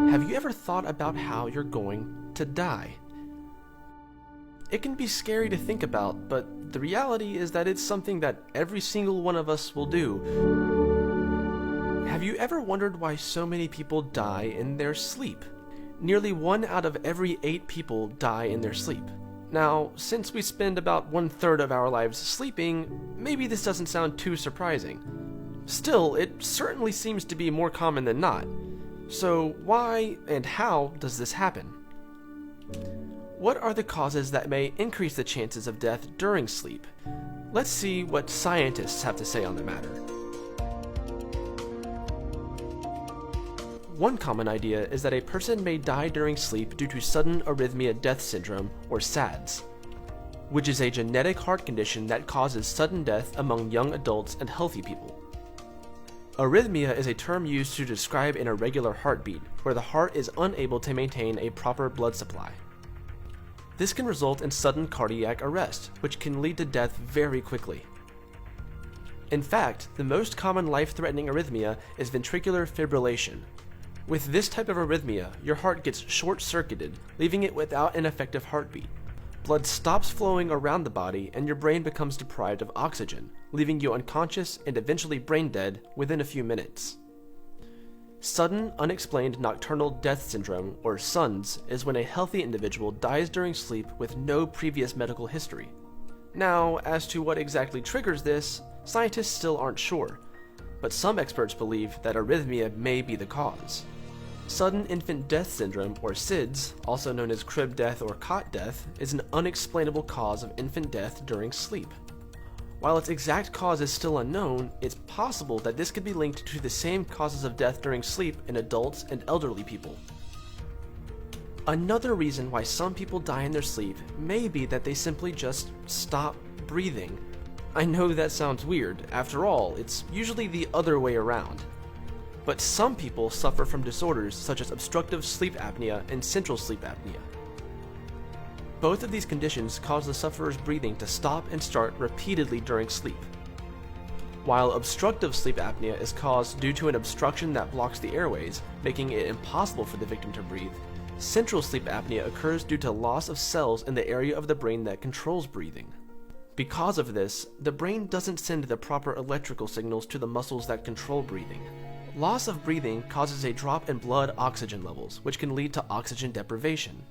Have you ever thought about how you're going to die? It can be scary to think about, but the reality is that it's something that every single one of us will do. Have you ever wondered why so many people die in their sleep? Nearly 1 out of every 8 people die in their sleep. Now, since we spend about 1/3 of our lives sleeping, maybe this doesn't sound too surprising. Still, it certainly seems to be more common than not. So why and how does this happen? What are the causes that may increase the chances of death during sleep? Let's see what scientists have to say on the matter. One common idea is that a person may die during sleep due to sudden arrhythmia death syndrome, or SADS, which is a genetic heart condition that causes sudden death among young adults and healthy people. Arrhythmia is a term used to describe an irregular heartbeat, where the heart is unable to maintain a proper blood supply. This can result in sudden cardiac arrest, which can lead to death very quickly. In fact, the most common life-threatening arrhythmia is ventricular fibrillation. With this type of arrhythmia, your heart gets short-circuited, leaving it without an effective heartbeat. Blood stops flowing around the body and your brain becomes deprived of oxygen, leaving you unconscious and eventually brain dead within a few minutes. Sudden unexplained nocturnal death syndrome, or SUNS, is when a healthy individual dies during sleep with no previous medical history. Now, as to what exactly triggers this, scientists still aren't sure, but some experts believe that arrhythmia may be the cause. Sudden infant death syndrome, or SIDS, also known as crib death or cot death, is an unexplainable cause of infant death during sleep. While its exact cause is still unknown, it's possible that this could be linked to the same causes of death during sleep in adults and elderly people. Another reason why some people die in their sleep may be that they simply just stop breathing. I know that sounds weird. After all, it's usually the other way around. But some people suffer from disorders such as obstructive sleep apnea and central sleep apnea. Both of these conditions cause the sufferer's breathing to stop and start repeatedly during sleep. While obstructive sleep apnea is caused due to an obstruction that blocks the airways, making it impossible for the victim to breathe, central sleep apnea occurs due to loss of cells in the area of the brain that controls breathing. Because of this, the brain doesn't send the proper electrical signals to the muscles that control breathing. Loss of breathing causes a drop in blood oxygen levels, which can lead to oxygen deprivation.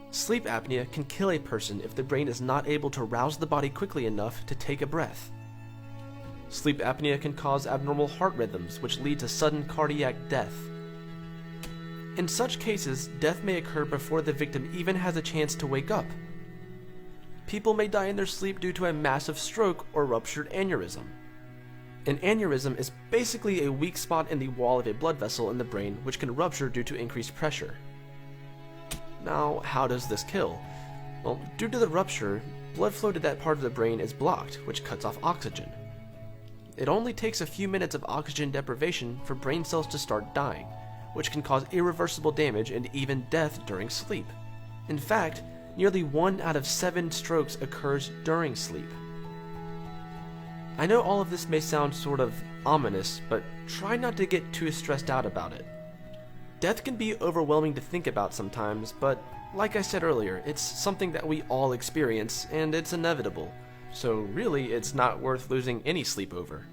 Sleep apnea can kill a person if the brain is not able to rouse the body quickly enough to take a breath. Sleep apnea can cause abnormal heart rhythms, which lead to sudden cardiac death. In such cases, death may occur before the victim even has a chance to wake up. People may die in their sleep due to a massive stroke or ruptured aneurysm. An aneurysm is basically a weak spot in the wall of a blood vessel in the brain which can rupture due to increased pressure. Now, how does this kill? Well, due to the rupture, blood flow to that part of the brain is blocked, which cuts off oxygen. It only takes a few minutes of oxygen deprivation for brain cells to start dying, which can cause irreversible damage and even death during sleep. In fact, nearly 1 out of 7 strokes occurs during sleep. I know all of this may sound sort of ominous, but try not to get too stressed out about it. Death can be overwhelming to think about sometimes, but like I said earlier, it's something that we all experience, and it's inevitable. So really, it's not worth losing any sleep over.